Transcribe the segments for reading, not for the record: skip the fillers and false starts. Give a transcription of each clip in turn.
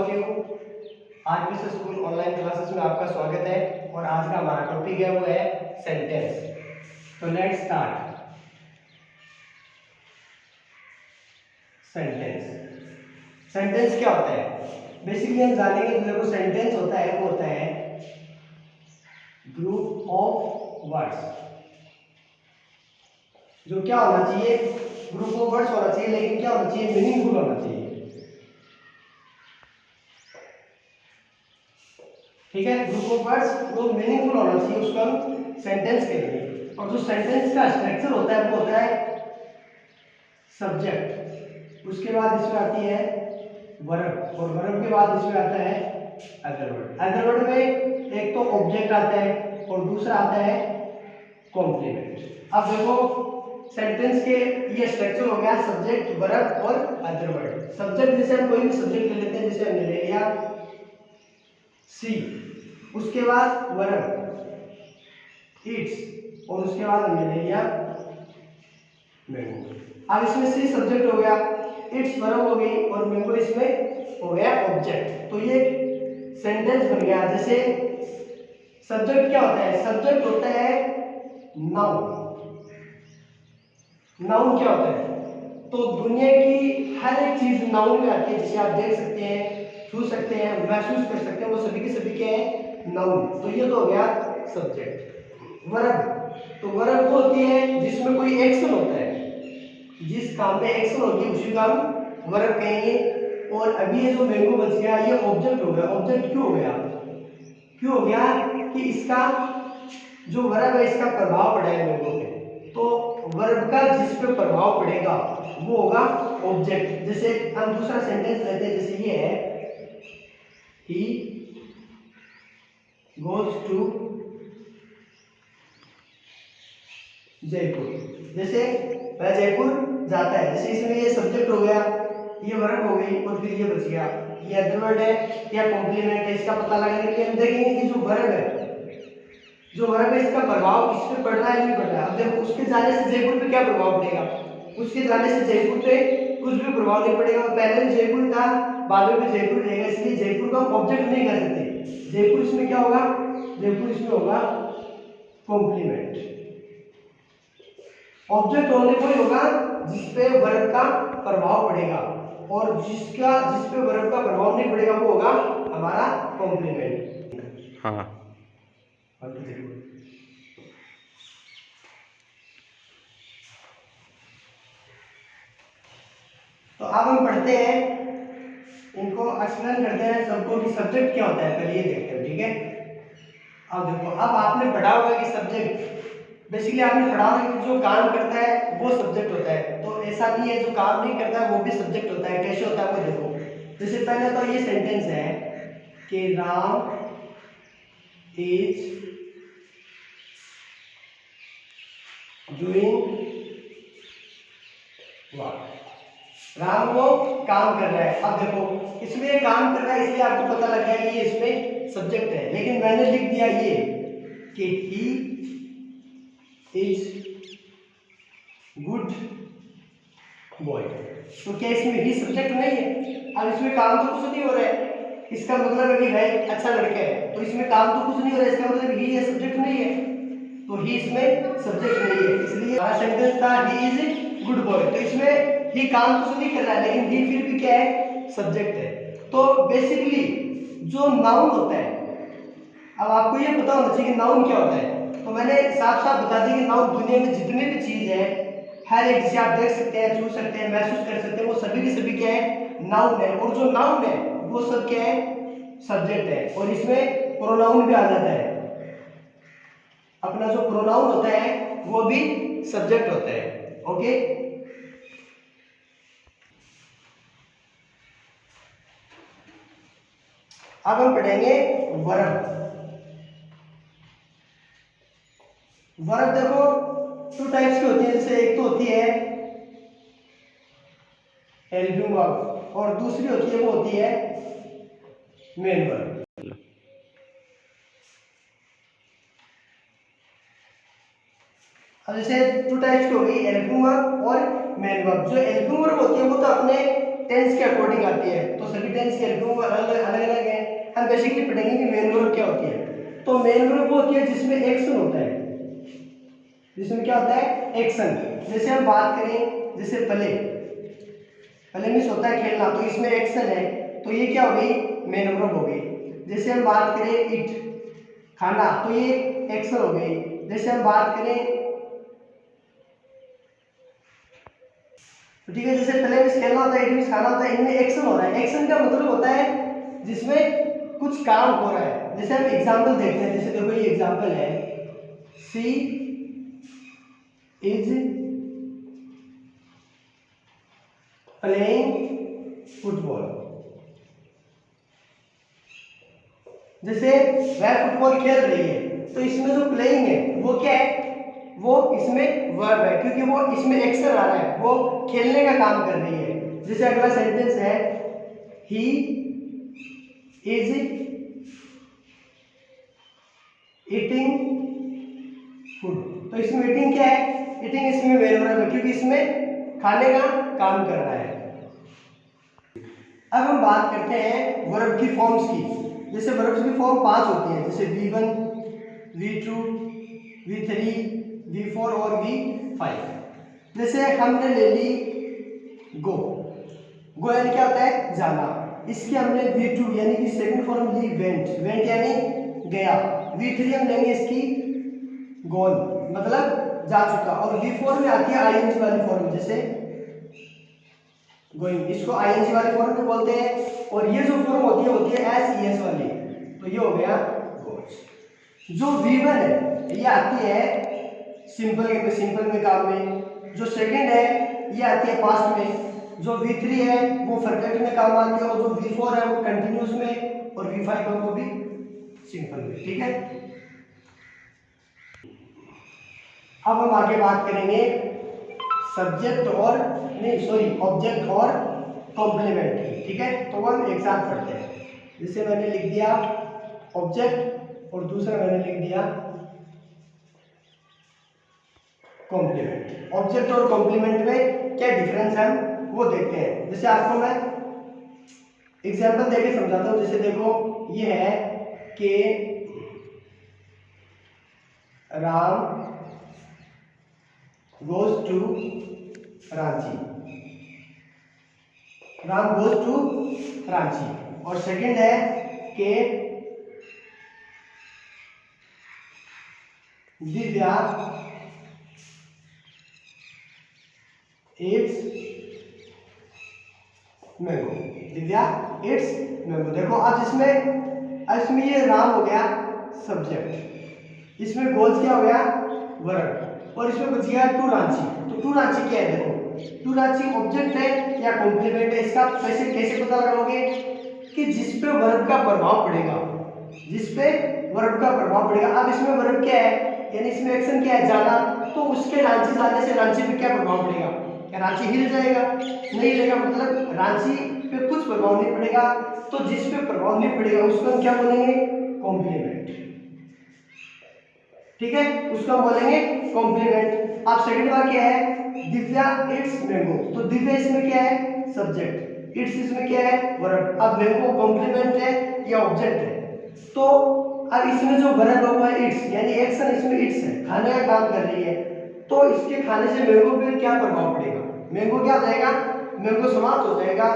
Of you. RPC school online classes में आपका स्वागत है और आज का हमारा टॉपिक है वो है सेंटेंस। तो लेट्स स्टार्ट। सेंटेंस सेंटेंस क्या होता है? बेसिकली हम जानेंगे। तो देखो सेंटेंस होता है वो होता है ग्रुप ऑफ वर्ड्स। जो क्या होना चाहिए? ग्रुप ऑफ वर्ड्स होना चाहिए, लेकिन क्या होना चाहिए? मीनिंगफुल होना चाहिए। ठीक है, ग्रुप ऑफ वर्ड्स वो मीनिंगफुल होना चाहिए, उसको हम सेंटेंस कहेंगे। और जो सेंटेंस का स्ट्रक्चर होता है वो होता है सब्जेक्ट, उसके बाद इसमें आती है वर्ब, और वर्ब के बाद इसमें आता है अदर वर्ड। अदर वर्ड में एक तो ऑब्जेक्ट आता है और दूसरा आता है कॉम्प्लीमेंट। अब देखो सेंटेंस के ये स्ट्रक्चर हो गया सब्जेक्ट, वर्ब और अदर वर्ड। सब्जेक्ट जैसे हम कोई भी सब्जेक्ट ले लेते हैं, जैसे हमने ले लिया सी, उसके बाद वर्ब इट्स, और उसके बाद हमने ले लिया मैंगो। अब इसमें सी सब्जेक्ट हो गया, इट्स वर्ब हो गई और मैंगो इसमें हो गया ऑब्जेक्ट। तो ये सेंटेंस बन गया। जैसे सब्जेक्ट क्या होता है? सब्जेक्ट होता है नाउन। नाउन क्या होता है? तो दुनिया की हर एक चीज नाउन में आती है। जैसे आप देख सकते हैं, छू सकते हैं, महसूस कर सकते हैं, वो सभी के सभी क्या है? नाउन। तो ये तो हो गया सब्जेक्ट। वर्ब, तो वर्ब वो होती है जिसमें कोई एक्शन होता है, जिस काम में एक्शन होती है उसी का हम वर्ब कहेंगे। और अभी ये जो मैंगो बच गया ये ऑब्जेक्ट हो गया। ऑब्जेक्ट क्यों हो गया? क्यों हो गया कि इसका जो वर्ब है इसका प्रभाव पड़ा है मैंगो पे, तो वर्ब का जिस पे प्रभाव पड़ेगा वो होगा ऑब्जेक्ट। जैसे हम दूसरा सेंटेंस लेते हैं, जैसे ये है he goes to जयपुर। जैसे वह जयपुर जाता है, जैसे इसमें ये सब्जेक्ट हो गया, ये वर्ब हो गई और फिर ये बच गया, ये अदर वर्ड है या कॉम्प्लीमेंट है। इसका पता लगाने के लिए हम देखेंगे कि जो वर्ब है, जो वर्ब है इसका प्रभाव इस पे पड़ रहा है नहीं पड़ रहा है। अब देखो उसके जाने से जयपुर पे क्या प्रभाव पड़ेगा? उसके जाने से जयपुर पे कुछ भी प्रभाव नहीं पड़ेगा। पहले भी जयपुर था, बाद में भी जयपुर रहेगा, इसलिए जयपुर का हम ऑब्जेक्ट नहीं कर सकते। जयपुर इसमें क्या होगा? जयपुर इसमें होगा कॉम्प्लीमेंट। ऑब्जेक्ट ओनली कोई होगा जिसपे वर्ब का प्रभाव पड़ेगा, और जिस पे वर्ब का प्रभाव नहीं पड़ेगा वो होगा हमारा कॉम्प्लीमेंट। हाँ। तो अब हम पढ़ते हैं, इनको एक्सप्लेन करते हैं सबको कि सब्जेक्ट क्या होता है। पहले ये देखते हैं, ठीक है। अब देखो, अब आपने पढ़ा होगा कि सब्जेक्ट बेसिकली आपने पढ़ा होगा कि जो काम करता है वो सब्जेक्ट होता है। तो ऐसा नहीं है जो काम नहीं करता है वो भी सब्जेक्ट होता है। कैसे होता है वो देखो। जैसे पहले तो ये सेंटेंस है कि Ram is doing work. Ram वो काम कर रहा है। अब देखो इसमें ये काम कर रहा है, इसलिए आपको पता लग गया कि ये इसमें सब्जेक्ट है। लेकिन मैंने लिख दिया ये कि ही इज गुड बॉय, तो क्या इसमें ही सब्जेक्ट नहीं है? अब इसमें काम तो कुछ नहीं हो रहा है, इसका मतलब है कि भाई अच्छा लड़का है, तो इसमें काम तो कुछ नहीं हो रहा है, इसका मतलब ही ये सब्जेक्ट नहीं है, तो ही इसमें सब्जेक्ट नहीं है। इसलिए हमारा सेंटेंस था ही इज गुड बॉय, तो इसमें ही काम कुछ नहीं कर रहा है, लेकिन ही फिर भी क्या है? सब्जेक्ट है। तो बेसिकली जो नाउन होता है, अब आपको ये पता होना चाहिए कि नाउन क्या होता है। तो मैंने साफ साफ बता दी कि नाउन दुनिया में जितने भी चीज है, हर एक जिसे आप देख सकते हैं, छू सकते हैं, महसूस कर सकते हैं, वो सभी के सभी क्या है? नाउन है। और जो नाउन है वो सब क्या है? सब्जेक्ट है। और इसमें प्रोनाउन भी आ जाता है। अपना जो प्रोनाउन होता है वो भी सब्जेक्ट होता है। ओके, अब हम पढ़ेंगे वर्ब। वर्ब देखो टू टाइप्स की होती है। जैसे एक तो होती है हेल्पिंग वर्ब और दूसरी होती है वो होती है मेन वर्ब। अब जैसे टू टाइप्स की हो गई, हेल्पिंग वर्ब और मेन वर्ब। जो हेल्पिंग वर्ब होती है वो तो अपने टेंस के अकॉर्डिंग आती है, तो सभी टेंस की हेल्पिंग वर्ब हम बेसिकली पढ़ेंगे कि मेन वर्ब क्या होती है। तो मेन वर्ब वो होती है जिसमें एक्शन होता है, जिसमें क्या होता है, एक्शन। जैसे हम बात करें, जैसे प्ले, प्ले मीन्स होता है खेलना, तो इसमें एक्शन है, तो ये क्या हो गई, मेन वर्ब हो गई। जैसे हम बात करें ईट, खाना, तो ये एक्शन हो गई। जैसे हम बात करें, ठीक है, जैसे प्ले मीन्स खेलना होता है, ईट मीन्स खाना होता है, इनमें एक्शन हो रहा है। एक्शन का मतलब होता है जिसमें कुछ काम हो रहा है। जैसे हम एग्जाम्पल देखते हैं, जैसे देखो ये एग्जाम्पल है, सी इज प्लेइंग फुटबॉल। जैसे वह फुटबॉल खेल रही है, तो इसमें जो प्लेइंग है वो क्या है, वो इसमें वर्ब है, क्योंकि वो इसमें एक्शन आ रहा है, वो खेलने का काम कर रही है। जैसे अगला सेंटेंस है, ही इज ईटिंग फूड। तो इसमें ईटिंग क्या है, ईटिंग इसमें मेन वर्ब है, क्योंकि इसमें खाने का काम कर रहा है। अब हम बात करते हैं वर्ब की फॉर्म्स की। जैसे वर्ब्स की फॉर्म 5 होती है, जैसे V1, V2, V3, V4 और V5। जैसे हमने ले ली गो, गो यानी क्या होता है, जाना। इसकी हमने V2 यानी कि सेकंड फॉर्म ली वेंट, वेंट यानी गया। V3 हम लेंगे इसकी गॉन, मतलब जा चुका। और V4 में आती है आईएनजी वाली फॉर्म, जैसे गोइंग, इसको आईएनजी वाली फॉर्म में बोलते हैं। और ये जो फॉर्म होती है एसईएस वाली, तो ये हो गया गोज। जो V1 है ये आती है सिंपल में काम में। जो सेकंड है ये आती है पास्ट में। जो V3 है वो परफेक्ट में काम आती है। और जो V4 है वो कंटिन्यूअस में। और V5 है वो भी सिंपल में। ठीक है, अब हम आगे बात करेंगे सब्जेक्ट और ऑब्जेक्ट और कॉम्प्लीमेंट की। ठीक है, तो हम एक साथ पढ़ते हैं। जैसे मैंने लिख दिया ऑब्जेक्ट और दूसरा मैंने लिख दिया कॉम्प्लीमेंट। ऑब्जेक्ट और कॉम्प्लीमेंट में क्या डिफरेंस है वो देखते हैं। जैसे आपको मैं एग्जांपल देके समझाता हूँ। जैसे देखो ये है कि Ram goes to Ranchi, Ram goes to Ranchi. और सेकंड है कि Divya eats mango, Divya eats mango. देखो अब इसमें ये राम हो गया सब्जेक्ट, इसमें गोल्स क्या हो गया वर्ब, और इसमें बच गया टू रांची। तो टू रांची क्या है, देखो टू रांची ऑब्जेक्ट है या कॉम्प्लीमेंट है। इसका कैसे पता लगाओगे कि जिस पे वर्ब का प्रभाव पड़ेगा, जिस पे वर्ब का प्रभाव पड़ेगा। अब इसमें वर्ब क्या है, यानी इसमें एक्शन क्या है, जाना। तो उसके रांची जाने से रांची पे क्या प्रभाव पड़ेगा, क्या रांची हिल जाएगा, नहीं हिलेगा, मतलब रांची पे कुछ प्रभाव नहीं पड़ेगा। तो जिस पे प्रभाव नहीं पड़ेगा उसको हम क्या बोलेंगे, कॉम्प्लीमेंट। ठीक है, उसको हम बोलेंगे कॉम्प्लीमेंट। अब सेकंड वाक्य है दिव्या इट्स मैंगो। तो दिव्या इसमें क्या है, सब्जेक्ट, इट्स इसमें क्या है, वर्ब। अब मैंगो कॉम्प्लीमेंट है या ऑब्जेक्ट है। तो अब इसमें जो वर्ब हुआ है इट्स, यानी एक्शन इसमें इट्स है, खाने का काम कर रही है। तो इसके खाने से मैंगो पे क्या प्रभाव पड़ेगा, मैंगो क्या हो जाएगा, मैंगो समाप्त हो जाएगा।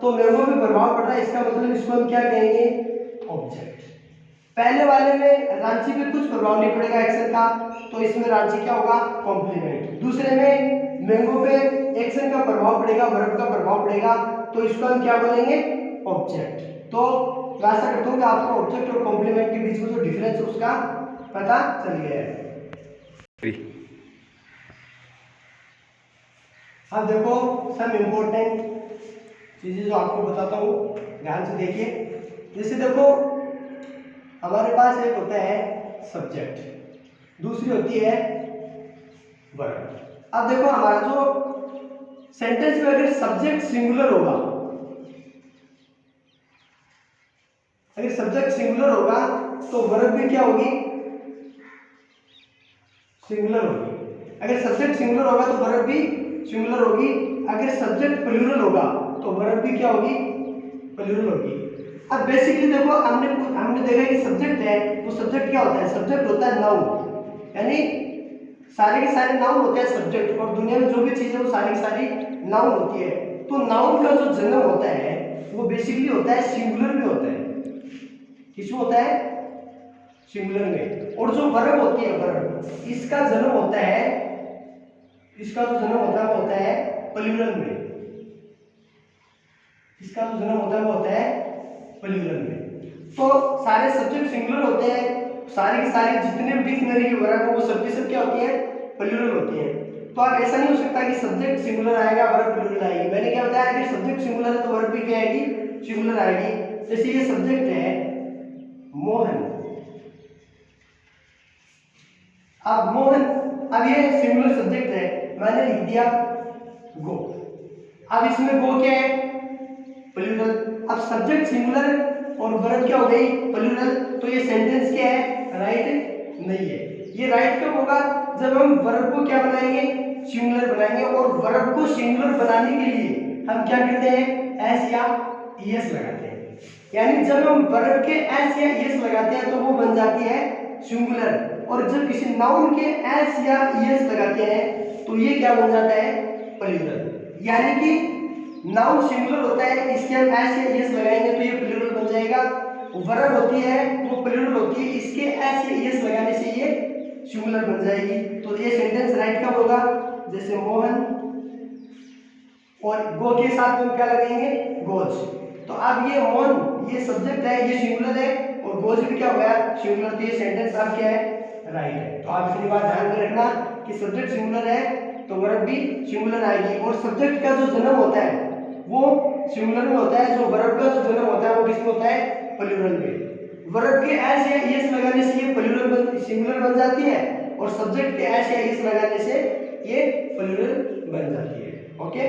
तो मैंगो पे प्रभाव पड़ रहा है, इसका मतलब इसको हम क्या कहेंगे, ऑब्जेक्ट। पहले वाले में रांची पे कुछ प्रभाव नहीं पड़ेगा एक्शन का, तो इसमें रांची क्या होगा, कॉम्प्लीमेंट। दूसरे में मैंगो पे एक्शन का प्रभाव पड़ेगा, वर्ब का प्रभाव पड़ेगा, तो इसको हम क्या बोलेंगे, ऑब्जेक्ट। तो आशा करता हूँ कि आपको ऑब्जेक्ट और कॉम्प्लीमेंट के बीच में जो डिफरेंस है उसका पता चल गया है। अब देखो सब इम्पोर्टेंट चीजें जो आपको बताता हूँ, ध्यान से देखिए। जैसे देखो हमारे पास एक होता है सब्जेक्ट, दूसरी होती है वर्ब। अब देखो हमारा जो सेंटेंस में अगर सब्जेक्ट सिंगुलर होगा, अगर सब्जेक्ट सिंगुलर होगा तो वर्ब भी क्या होगी, सिंगुलर होगी। अगर सब्जेक्ट सिंगुलर होगा तो वर्ब भी सिंगुलर होगी। अगर सब्जेक्ट प्लूरल होगा तो वर्ब भी क्या होगी, प्लूरल होगी। अब बेसिकली देखो हमने देखा कि सब्जेक्ट है, वो सब्जेक्ट क्या होता है? सब्जेक्ट होता है नाउन, यानी सारे के सारे नाउन होते हैं सब्जेक्ट, और दुनिया में जो भी चीज़ है वो सारी की सारी नाउन होती है। तो नाउन का जो जन्म होता है वो बेसिकली होता है सिंगुलर में होता है। किसमें होता है? सिंगुलर में। और जो वर्ब होती है, वर्ब, इसका जन्म होता है, इसका जो जन्म होता है वो होता है प्लूरल में। इसका जो जन्म होता है वो होता है प्लूरल में। तो सारे सब्जेक्ट सिंगुलर होते हैं, सारी की सारी जितने भी डिक्शनरी की वर्ब है वो सब की सब क्या होती है? प्लूरल होती है। तो आप ऐसा नहीं हो सकता कि सब्जेक्ट सिंगुलर आएगा वर्ब प्लूरल आएगी। मैंने क्या बताया कि सब्जेक्ट सिंगुलर है तो वर्ब भी क्या आएगी? सिंगुलर आएगी। जैसे ये सब्जेक्ट है मोहन, अब मोहन, अब ये सिंगुलर सब्जेक्ट है, मैंने लिख दिया गो। अब इसमें गो क्या है? प्लूरल। अब सब्जेक्ट सिंगुलर और वर्ब क्या हो गई? प्लूरल। तो ये सेंटेंस क्या है? राइट नहीं है। ये राइट कब होगा? जब हम वर्ब को क्या बनाएंगे? सिंगुलर बनाएंगे। और वर्ब को सिंगुलर बनाने के लिए हम क्या करते हैं? एस या ईएस लगाते हैं। यानी जब हम वर्ब के एस या ईएस लगाते हैं तो वो बन जाती है सिंगुलर, और जब किसी नाउन के एस या ईएस लगाते हैं तो ये क्या बन जाता है? प्लूरल। यानी कि नाउन सिंगुलर होता है, इसके हम एस या ईएस लगाएंगे तो ये प्लूरल बन जाएगा। वर्ब होती है वो प्लूरल होती है, इसके एस या ईएस लगाने से ये सिंगुलर बन जाएगी। तो ये सेंटेंस राइट कब होगा? जैसे मोहन, और गो के साथ में क्या लगेंगे? गोज। तो अब ये मोहन ये सब्जेक्ट है, ये सिंगुलर है, और गोज भी क्या हो गया? सिंगुलर। तो ये सेंटेंस आप क्या है? राइट है। तो आप इतनी बात ध्यान में रखना कि सब्जेक्ट सिंगुलर है तो वर्ब भी सिंगुलर आएगी, और सब्जेक्ट का जो जन्म होता है वो सिंगुलर में होता है, जो वर्ब का जो जन्म होता है वो किसमें होता है? प्लूरल में। वर्ब के एस या ईएस लगाने से ये प्लूरल सिंगुलर बन जाती है, और सब्जेक्ट के एस या ईएस लगाने से ये प्लूरल बन जाती है। ओके।